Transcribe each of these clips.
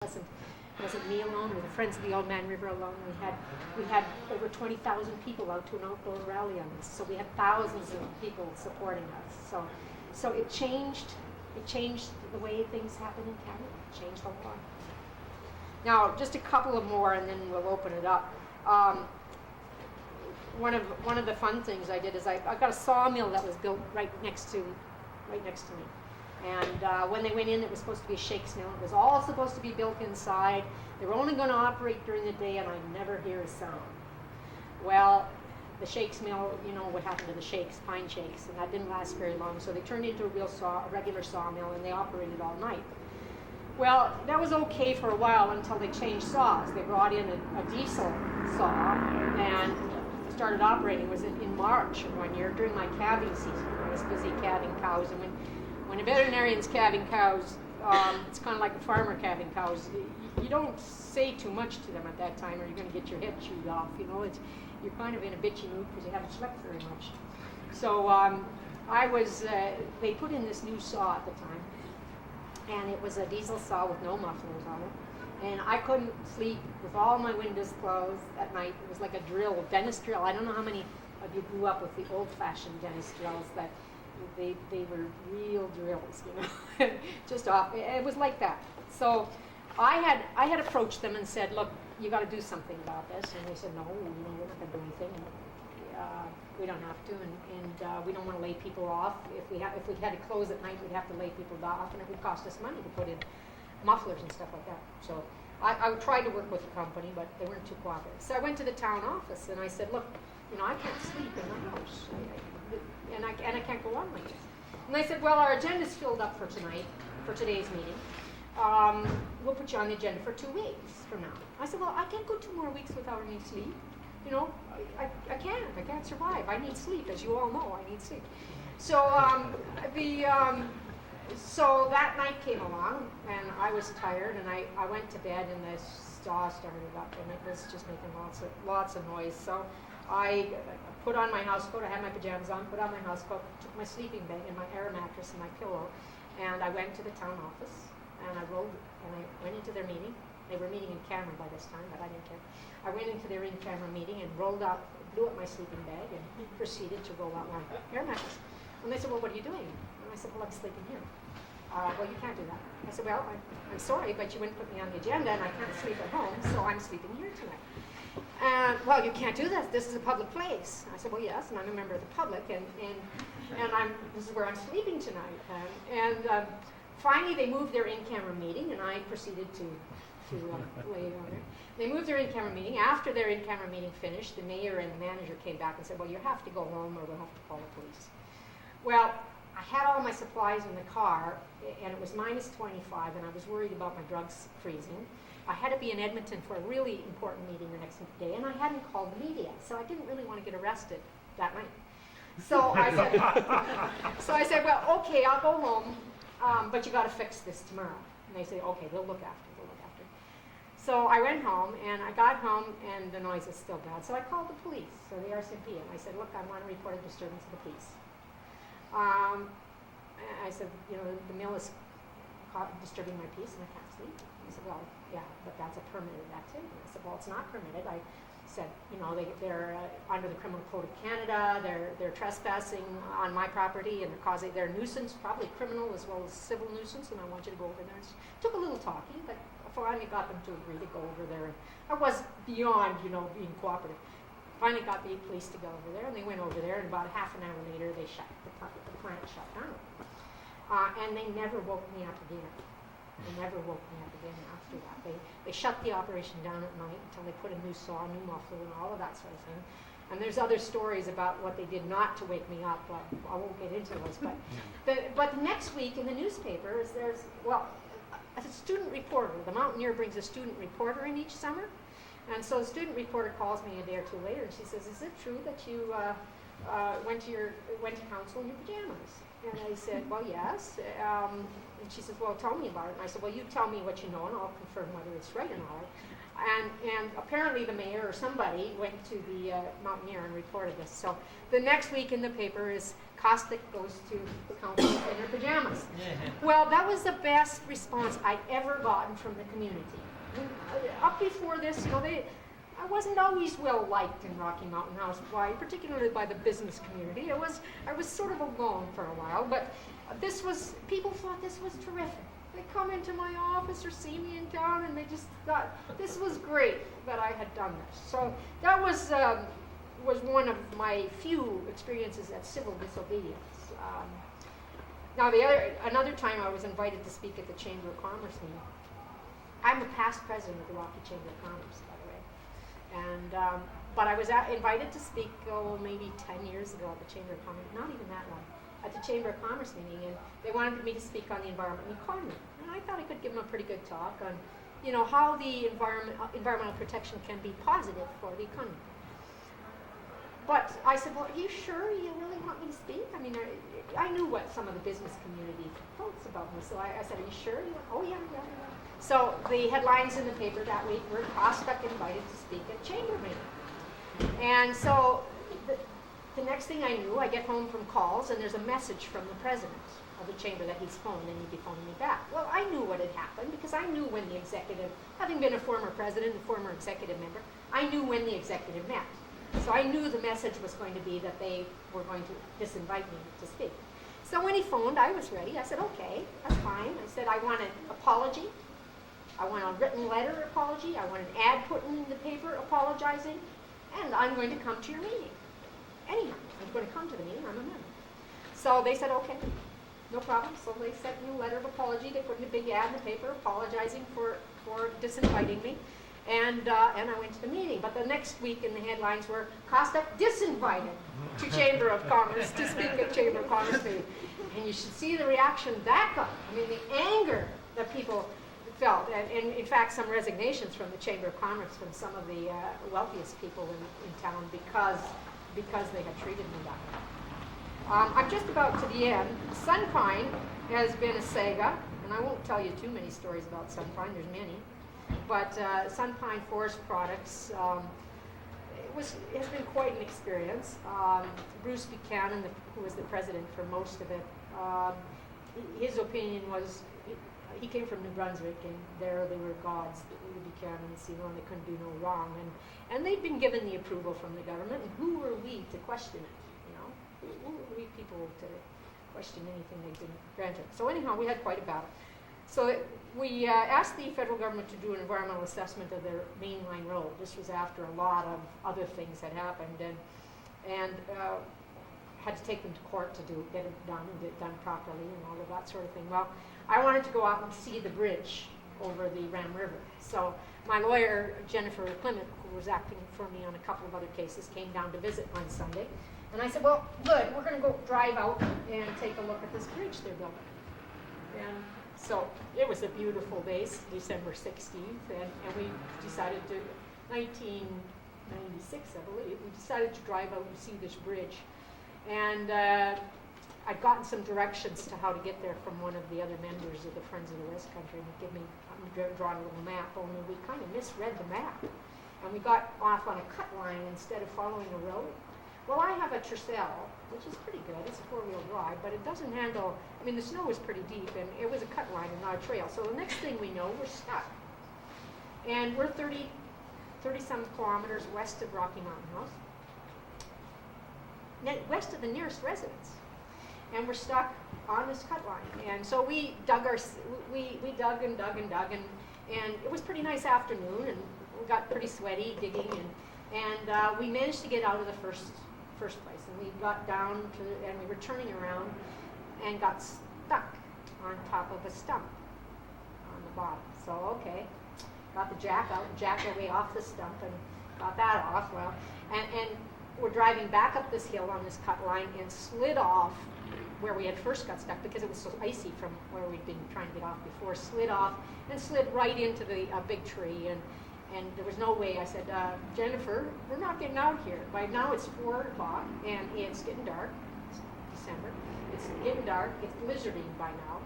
wasn't me alone, with the Friends of the Old Man River alone. We had over 20,000 people out to an outdoor rally on this. So we had thousands of people supporting us. So it changed the way things happen in Canada. It changed a lot. Now, just a couple of more, and then we'll open it up. One of the fun things I did is I got a sawmill that was built right next to me. And when they went in, it was supposed to be a shakes mill. It was all supposed to be built inside. They were only going to operate during the day, and I'd never hear a sound. Well, the shakes mill, you know what happened to the shakes, pine shakes, and that didn't last very long. So they turned it into a regular sawmill, and they operated all night. Well, that was okay for a while until they changed saws. They brought in a diesel saw and started operating. It was in March of one year during my calving season. I was busy calving cows, and when a veterinarian's calving cows, it's kind of like a farmer calving cows. You don't say too much to them at that time, or you're going to get your head chewed off. You know, you're kind of in a bitchy mood because you haven't slept very much. So they put in this new saw at the time, and it was a diesel saw with no mufflers on it. And I couldn't sleep with all my windows closed at night. It was like a drill, a dentist drill. I don't know how many of you grew up with the old-fashioned dentist drills that they were real drills, you know, just off. It was like that. So I had approached them and said, look, you got to do something about this. And they said, no, we're not going to do anything. We don't have to, and we don't want to lay people off. If we had to close at night, we'd have to lay people off, and it would cost us money to put in mufflers and stuff like that. So I tried to work with the company, but they weren't too cooperative. So I went to the town office and I said, look, you know, I can't sleep in my house, and I can't go on like this. And they said, well, our agenda's filled up for today's meeting. We'll put you on the agenda for 2 weeks from now. I said, well, I can't go 2 more weeks without any sleep. You know, I can't survive. I need sleep, as you all know. I need sleep. So so that night came along, and I was tired, and I went to bed, and the saw started up, and it was just making lots of noise. So I put on my housecoat. I had my pajamas on. Put on my housecoat. Took my sleeping bag and my air mattress and my pillow, and I went to the town office, and I went into their meeting. They were meeting in camera by this time, but I didn't care. I went into their in-camera meeting and blew up my sleeping bag and proceeded to roll out my air mattress. And they said, well, what are you doing? And I said, well, I'm sleeping here. Well, you can't do that. I said, well, I'm sorry, but you wouldn't put me on the agenda, and I can't sleep at home, so I'm sleeping here tonight. Well, you can't do that. This is a public place. I said, well, yes, and I'm a member of the public, and this is where I'm sleeping tonight. Finally, they moved their in-camera meeting, and I proceeded to lay it on there. They moved their in-camera meeting. After their in-camera meeting finished, the mayor and the manager came back and said, well, you have to go home or we'll have to call the police. Well, I had all my supplies in the car, and it was minus 25, and I was worried about my drugs freezing. I had to be in Edmonton for a really important meeting the next day, and I hadn't called the media, so I didn't really want to get arrested that night. So I said, well, okay, I'll go home, but you got to fix this tomorrow. And they say, okay, we'll look after it. So I went home, and I got home, and the noise was still bad. So I called the police, so the RCMP, and I said, look, I want to report a disturbance to the police. I said, you know, the mill is disturbing my peace, and I can't sleep. He said, well, yeah, but that's a permitted activity. I said, well, it's not permitted. I said, you know, they're under the Criminal Code of Canada. They're trespassing on my property, and they're causing their nuisance, probably criminal as well as civil nuisance, and I want you to go over there. It took a little talking, but finally got them to agree to go over there. And I was beyond, you know, being cooperative. Finally got the police to go over there, and they went over there, and about half an hour later, the plant shut down. And they never woke me up again. They never woke me up again after that. They shut the operation down at night until they put a new saw, new muffler, and all of that sort of thing. And there's other stories about what they did not to wake me up. I won't get into those. But the next week in the newspaper, a student reporter. The Mountaineer brings a student reporter in each summer. And so the student reporter calls me a day or two later, and she says, is it true that you went to council in your pajamas? And I said, well, yes. And she says, well, tell me about it. And I said, well, you tell me what you know, and I'll confirm whether it's right or not. And apparently the mayor or somebody went to the Mountaineer and reported this. So the next week in the paper is Kostuch goes to the council in her pajamas. Well, that was the best response I'd ever gotten from the community. Up before this, I wasn't always well liked in Rocky Mountain House, particularly by the business community. I was sort of alone for a while, but people thought this was terrific. They come into my office or see me in town, and they just thought this was great that I had done this. So that was one of my few experiences at civil disobedience. Now, another time I was invited to speak at the Chamber of Commerce meeting. I'm a past president of the Rocky Chamber of Commerce, by the way, and but I was invited to speak maybe 10 years ago at the Chamber of Commerce, not even that long. At the Chamber of Commerce meeting, and they wanted me to speak on the environment and economy. And I thought I could give them a pretty good talk on, how the environmental protection can be positive for the economy. But I said, well, are you sure you really want me to speak? I mean, I knew what some of the business community thought about me, so I said, are you sure? Oh, yeah. So the headlines in the paper that week were Kostuch invited to speak at Chamber meeting. And so the next thing I knew, I get home from calls, and there's a message from the president of the chamber that he's phoned, and he'd be phoning me back. Well, I knew what had happened, because I knew when the executive, having been a former president and former executive member, I knew when the executive met. So I knew the message was going to be that they were going to disinvite me to speak. So when he phoned, I was ready. I said, okay, that's fine. I said, I want an apology. I want a written letter apology. I want an ad put in the paper apologizing, and I'm going to come to your meeting. Anyhow, I'm going to come to the meeting, I'm a member. So they said, okay, no problem. So they sent me a letter of apology. They put in a big ad in the paper apologizing for disinviting me. And I went to the meeting. But the next week in the headlines were, Kostuch disinvited to Chamber of Commerce to speak at Chamber of Commerce meeting. And you should see the reaction that got. I mean, the anger that people felt. And in fact, some resignations from the Chamber of Commerce from some of the wealthiest people in town because they had treated me that way. I'm just about to the end. Sunpine has been a saga, and I won't tell you too many stories about Sunpine, there's many, but Sunpine Forest Products has been quite an experience. Bruce Buchanan, who was the president for most of it, his opinion was, he came from New Brunswick, and there they were gods, the Buchanans, and they couldn't do no wrong. And they'd been given the approval from the government, and who were we to question it, Who were we people to question anything they didn't grant it? So anyhow, we had quite a battle. So we asked the federal government to do an environmental assessment of their mainline road. This was after a lot of other things had happened, and had to take them to court to get it done and get it done properly and all of that sort of thing. Well, I wanted to go out and see the bridge over the Ram River. So my lawyer, Jennifer Clement, who was acting for me on a couple of other cases, came down to visit on Sunday. And I said, well, good, we're going to go drive out and take a look at this bridge they're building. And so it was a beautiful day, December 16th, and we decided to, 1996, I believe, we decided to drive out and see this bridge. And I'd gotten some directions to how to get there from one of the other members of the Friends of the West Country, and he'd give me, drawn a little map, only we kind of misread the map. And we got off on a cut line instead of following a road. Well, I have a Tercel, which is pretty good. It's a four-wheel drive, but it doesn't handle, I mean, the snow was pretty deep, and it was a cut line and not a trail. So the next thing we know, we're stuck. And we're 30-some kilometers west of Rocky Mountain House, west of the nearest residence. And we're stuck on this cut line. And so we dug dug and dug and dug, and it was a pretty nice afternoon, and we got pretty sweaty digging, and we managed to get out of the first place, and we got down to, and we were turning around and got stuck on top of a stump on the bottom. So okay, got the jack out, jacked our way off the stump, and got that off. Well, and we're driving back up this hill on this cut line and slid off where we had first got stuck because it was so icy from where we'd been trying to get off before. Slid off and slid right into the big tree, and there was no way. I said, Jennifer, we're not getting out here. By now it's 4 o'clock and it's getting dark. It's December. it's getting dark, it's blizzarding by now.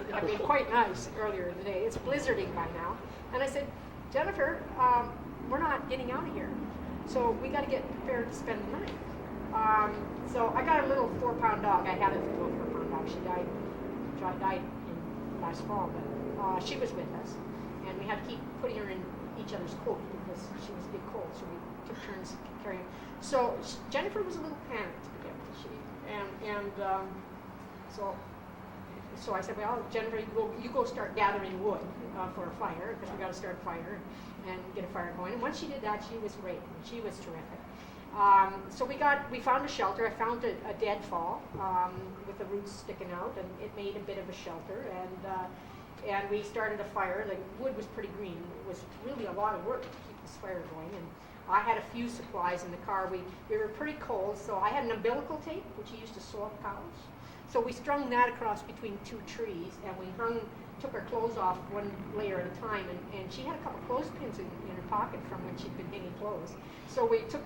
It had been quite nice earlier in the day. It's blizzarding by now. And I said, Jennifer, we're not getting out of here. So we got to get prepared to spend the night. So I got a little 4-pound dog. I had a little 4-pound dog. She died in last fall, but she was with us. And we had to keep putting her in each other's coat because she was a big cold. So we took turns carrying her. So Jennifer was a little panicked. So I said, well, Jennifer, you go start gathering wood for a fire, because we got to start a fire and get a fire going. And once she did that, she was great. She was terrific. So we found a shelter. I found a deadfall with the roots sticking out, and it made a bit of a shelter. And we started a fire. The wood was pretty green. It was really a lot of work to keep this fire going. And I had a few supplies in the car. We were pretty cold, so I had an umbilical tape, which I used to sew up cows. So we strung that across between 2 trees, and we took her clothes off one layer at a time, and she had a couple clothespins in her pocket from when she'd been hanging clothes. So we took